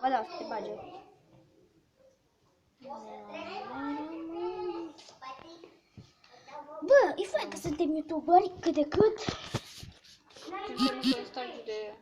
Ba da, să te bage. Bă, e fain că suntem youtuberi cât de cât. Suntem într-un stagiu de...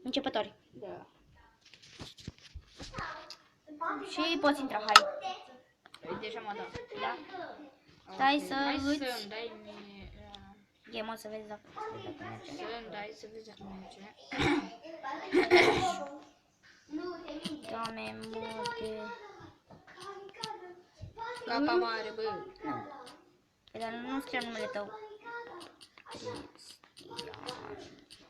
Începători. Da. Și poți intra, hai. Deja m-a dat. Da? Stai să Hai îți... să-mi dai mie... E, mă, să vezi dacă merge. Să-mi dai să vezi dacă merge. Doamne, mode... Capa mare, bă. Nu. Păi, dar nu scrie numele tău.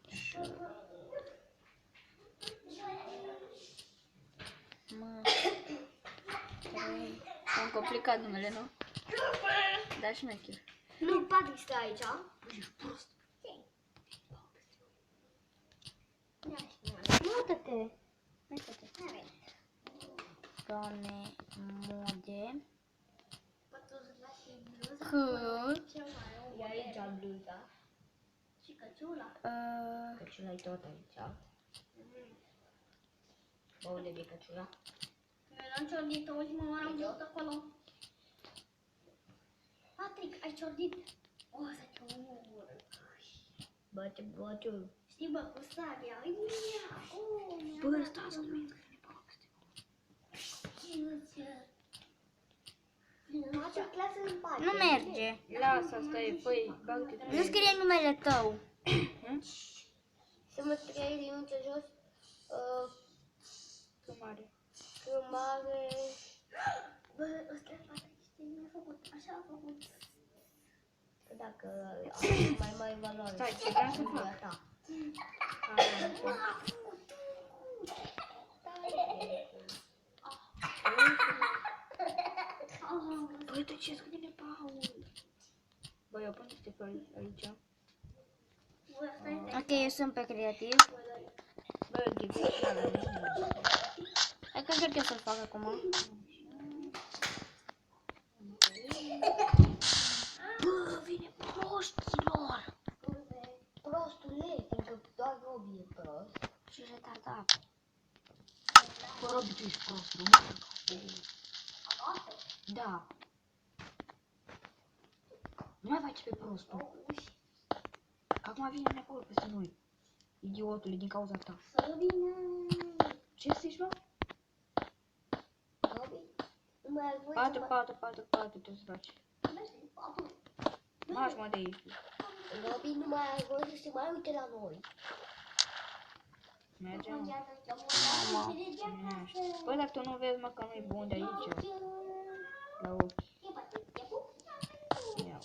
Cristian. Mă... Am complicat numele, nu? Da, și mecher. Nu, Patrick stă aici. Ești prost. Mută-te! Mută-te! Doamne, mode... E aici bluza. Și căciula. Căciula e tot aici. Bă, unde e căciula? Am ciordit ultima oară, am văzut acolo. Patrick, ai ciordit. O să te omor. Bate, bate. Știi, bă, cu sabia. Bă, stai să nu vine papa peste. Face clasă în spate. Nu merge. Lasă, asta e, păi, bag-te tu. Nu scrie numele tău. Să mă scrie liniuță jos. Cât mare. Mare. Bă, ăsta e Patrick, știi, mi-a făcut, așa a făcut. Dacă ai mai valoare. Stai, ce vreau să fac? Ta. Băi, de ce scrie Paul? Băi, eu pun niște flori aici. Bă, asta este. Ok, eu sunt pe creativ. Bă, de ce? Hai că încerc eu să-l fac acum. Bă, vine prostilor! Prostule, fiindcă doar Robi e prost. Și retardat. Bă, Robi, tu ești prost, nu? Da. Nu mai faci pe prostul. Acum vine neapărat peste noi. Idiotule, din cauza ta. Să vină. Ce zici, mă? Robi, nu mai ai voie să 4, trebuie să faci. Marș, mă, de aici. Robi, nu mai ai voie să se mai uite la noi. Merge, mă. Bă, dar tu nu vezi, mă, că nu-i bun de aici. La ochi. Ia.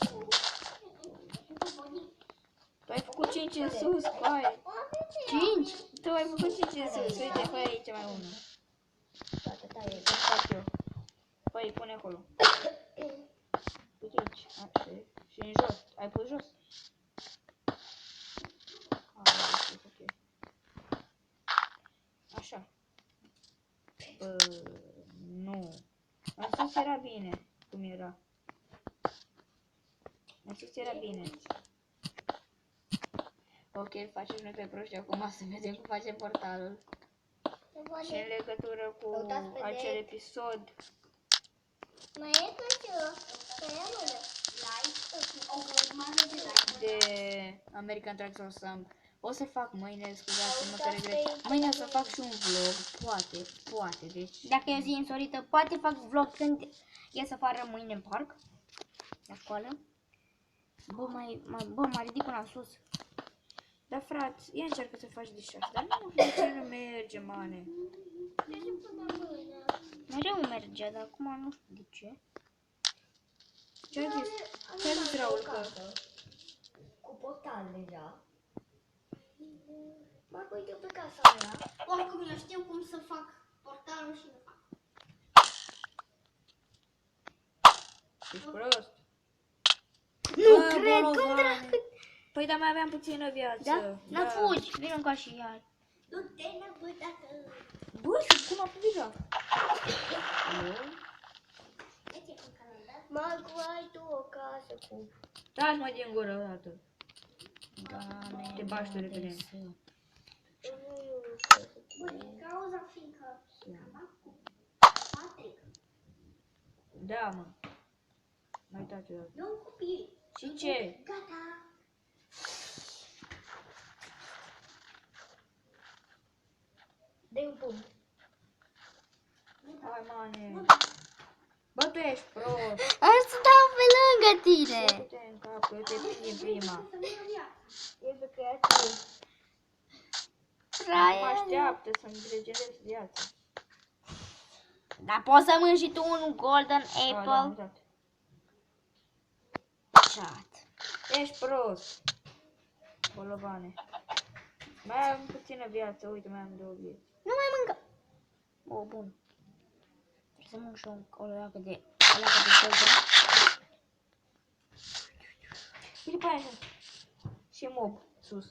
Tu ai făcut 5 în sus, coaie. 5? Tu ai făcut 5 în sus. Uite, fă aici mai unul. Toată ta e. Să fac eu. Păi, pune acolo. Uite aici. Așa. Și în jos. Ai pus jos? Ok. Așa. Nu. În sus era bine. Cum era? În sus era bine. Ok, facem noi pe proști acum să vedem cum face portalul. Și în legătură cu acel episod Mai e căciulă. Să ia mână. Like, o grămadă de like. de American Truck Awesome. O să fac mâine, scuzați-mă că regret. Mâine o să fac și un vlog, poate, deci... Dacă e o zi însorită, poate fac vlog când ies afară mâine în parc. La școală. Bă, mă ridic până în sus. Da, frate, ia încearcă să faci de 6, dar nu merge, mane. Mereu merge, dar acum nu știu de ce. Ce-a zis? Ce-a zis Raul că... Cu portal deja. Mai uite pe casa mea. Oricum eu știu cum să fac portalul și nu fac. Ești prost. Nu Bă, cred, cum bolovane. dracu? Păi, dar mai aveam puțină viață. Da? N-a fugi, vină ca și iar. Du-te înapoi dacă... Bă, și cum a fost deja? Uite cum calendar. Marcu, ai tu o casă cu... Taci mă din gură odată. Doamne, Te bași tu repede. Nu știu să Bă, din cauza fiindcă am dat cu Patrick. Da, mă. Mai uitați o dată. Eu un copil. Și ce? Gata. Dă-i un punct. Hai, mane. Bă, tu ești prost. Aș să dau pe lângă tine. Du-te în cap, că eu te prind din prima. Este creativ. Mă așteaptă să-mi regenerez viața. Dar poți să mânci și tu un golden Ah, da, am apple? uitat. Chat. Ești prost. Bolovane. Mai am puțină viață, uite, mai am 2 vieți. Nu mai mâncă. O, bun. Trebuie să mânc și o leacă de golden. Uite pe aia așa. Și mob, sus.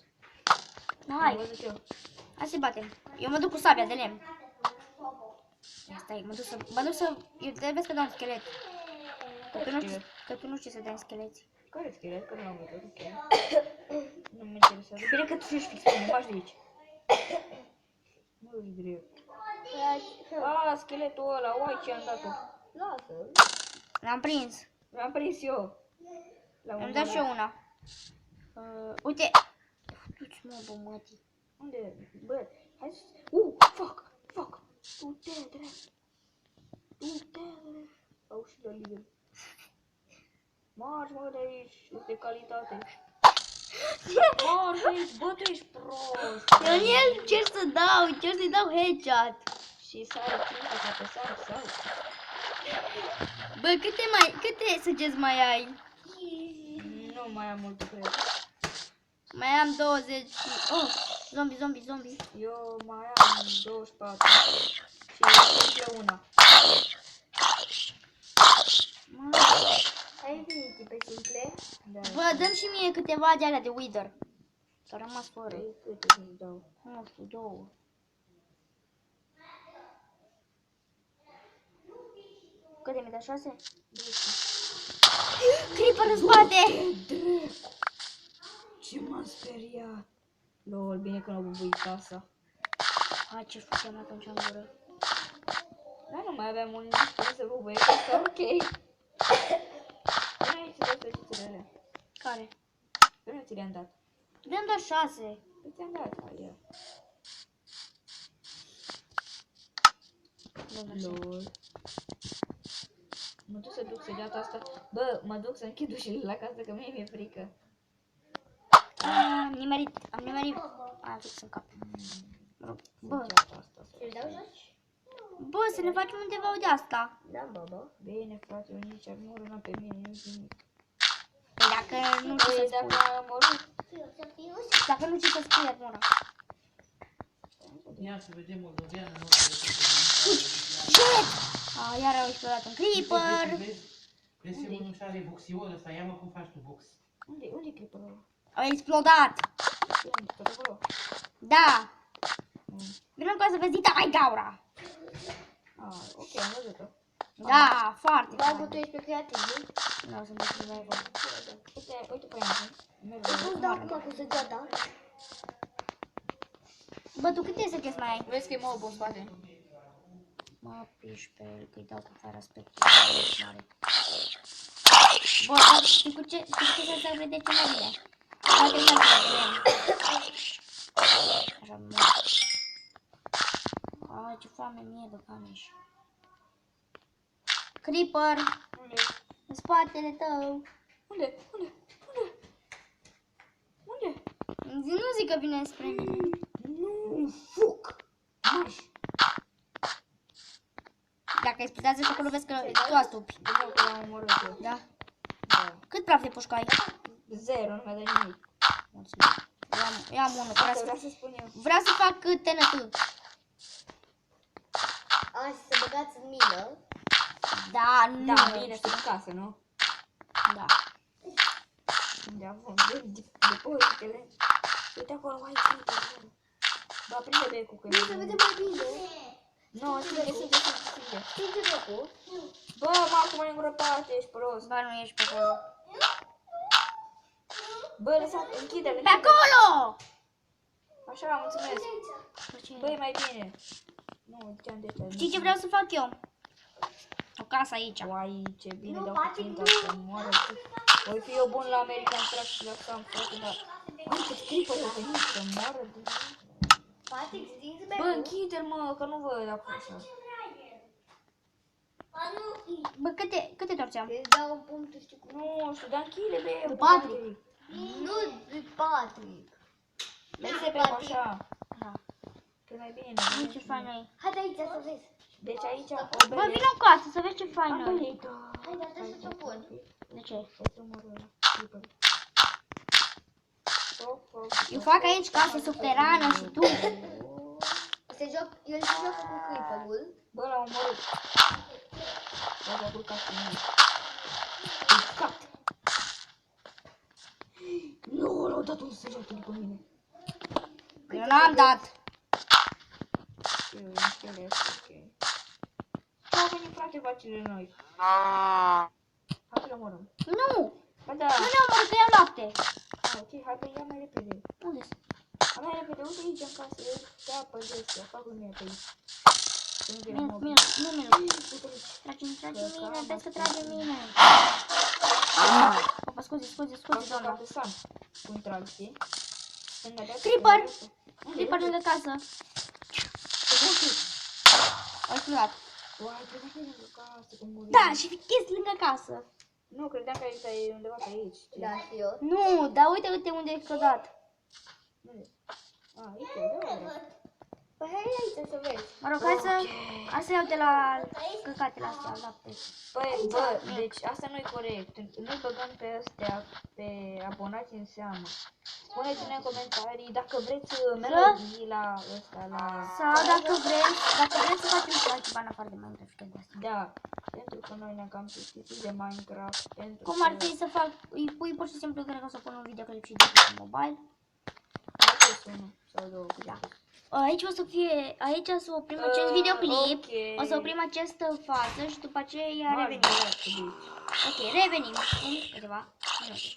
Am Hai, văzut eu. hai să batem. Eu mă duc cu sabia de lemn. Ia stai, mă duc să... Eu trebuie să dau un schelet. Că tu nu știi să dai scheleți. Care schelet? Că nu am văzut, ok. Nu mă interesează. Bine că tu ești fix pe mine, bași de aici. Nu ești drept. Ah, scheletul ăla, uai ce am dat-o. Lasă-l. L-am prins. L-am prins eu. Îmi dă și eu una. Uite. Du-ți mă, bă, mătii. Unde? Bă, hai să... fuck, fuck. Du-te, drept. Du-te, drept. Au și la liber. Marș, mă, de aici. Este calitate. Marș de aici, bă, tu ești prost. Daniel, încerc să-i dau headshot. Și sare, clipa, ca pe sare. Bă, câte săgeți mai ai? Nu mai am multe, cred. Mai am 20 și... Oh, zombie. Eu mai am 24. Și încă una. Ai venit pe simple? Da. Bă, dăm și mie câteva de alea de wither. S-a rămas fără. Păi, câte să-ți dau? Nu știu, 2. Câte mi-ai dat? 6? Creeper în spate! Ce m-am speriat. Lol, bine că nu am bubuit casa. Hai, ce făceam atunci în gură. Da, nu mai aveam un instrument să bubuie casa, ok. Până aici să dau săgețele alea. Care? Până ți le-am dat. Mi-am dat 6. Păi ți-am dat, hai, ia. Lol. Mă duc să duc săgeata asta. Bă, mă duc să închid ușile la casă, că mie mi-e frică. Am nimerit. Am fix în cap. Bă, Săgeata asta. Să-l dau jos? bă, să ne facem undeva de asta. Da, baba. Bine, frate, eu nici armură n-am pe mine, nici nimic. Păi dacă nu știi Păi, să spui. dacă am omorât. Dacă nu știi să spui armura. Ia să vedem moldoveană, nu Shit! Iar au explodat un creeper. Presivul nu are boxiolul ăsta, ia-mă cum faci tu box. Unde e creeperul ăla? Au explodat. Unde? Tot acolo? Da. Vrem ca să vezi dita mai gaura. Ah, ok, am văzut-o. Da, foarte Ba, că fain. tu ești pe creativ, nu? Nu, sunt pe survival. Uite pe ea. Merg Îți la poți da acum cu săgeata? Bă, tu câte săgeți mai ai? Vezi că e mobul în spate. Mă piși pe el, că-i dau cu fără aspectul mare. Bă, dar știi cu ce să vede ce mai bine? Poate să așa, mă. Ai, ce foame mie de cameș. Creeper, Unde? în spatele tău. Unde? Nu zic că vine spre mine. Nu, fuc! Marș! Dacă explodează și acolo vezi că tu astupi. Vreau că l-am omorât eu. Da? Da. Cât praf de pușcă ai? 0, nu mi-a dat nimic. Mulțumesc. Eu am unul. Asta vreau să spun eu. Vreau să fac TNT. Hai să băgați în mină. Da, nu. Da, bine, sunt în casă, nu? Da. Unde avem depozitele. Uite acolo, hai, ține. Ba, prinde becul, că Nu se vede mai bine. Nu, ține. Stinge becul. Bă, Marcu, mai îngropat, ești prost. Ba, nu ești pe acolo. Bă, lăsa, închide-le. Pe acolo! Așa, mulțumesc. Băi, mai bine. Nu, ziceam de asta. Știi ce vreau să fac eu? O casă aici. Uai, ce bine Nu, dau Patrick, puțin, nu. dar să moară. Voi fi eu bun la American Truck și la Sam, frate, dar... Uite, cât clipă au venit să moară de... Patrick, stinzi Bă, închide-l, mă, că nu văd acum așa. Bă, câte torțe am? Îți dau punctul, știu cum. Nu știu, dar închide, be, Patrick. Nu, de Patrick. Lăse pe așa. Că mai bine. Nu, ce fain noi. Haide aici să vezi. Deci aici o Bă, bere. vino în casă să vezi ce fain noi. Ambele. Haide, trebuie să o pun. De ce? Hai să mă rog. Eu fac aici casă subterană și tu. El se joacă cu creeper-ul. Bă, l-am omorât. L-am urcat cu mine. Exact. Nu, l-au dat un săgeată după mine. Eu n-am dat. Eu înțeles, ok. Au venit frate vacile noi. Hai să le omorâm. Nu! Ba da. Nu ne omoră că iau lapte. Ok, hai pe ia mai repede. Unde sunt? Hai mai repede, uite aici în casă. Eu apă de astea, fac lumea pe aici. Să nu vină Mine, mobil. mine, nu mine. Trage mine, vezi că trage mine. Opa, scuze, doamna. Pe Sam. Cu intrag, știi? Creeper! Creeper lângă casă. Ai explodat. Uai, credeam că e lângă casă, că muri. Da, și fichez lângă casă. Nu, credeam că e undeva pe aici. știi? Da, și eu. Nu, dar uite unde ai explodat. Unde? A, aici, da. Păi hai aici să vezi. Mă rog, hai să iau de la căcatele astea, lapte. Păi, bă, deci asta nu e corect. Nu băgăm pe astea, pe abonați în seamă. Spuneți-ne în comentarii dacă vreți melodii la ăsta, la... Sau dacă vrem să facem și altceva în afară de Minecraft și de asta. Da, pentru că noi ne-am cam plictisit de Minecraft. Pentru Cum ar că- fi să fac, îi pui pur și simplu cred că o să pun un videoclip și de pe mobile. Asta este unul sau două. Da. Aici o să fie, aici o să oprim acest videoclip, ok. o să oprim această fază și după aceea Mare, revenim. da, Ok, revenim în câteva minute.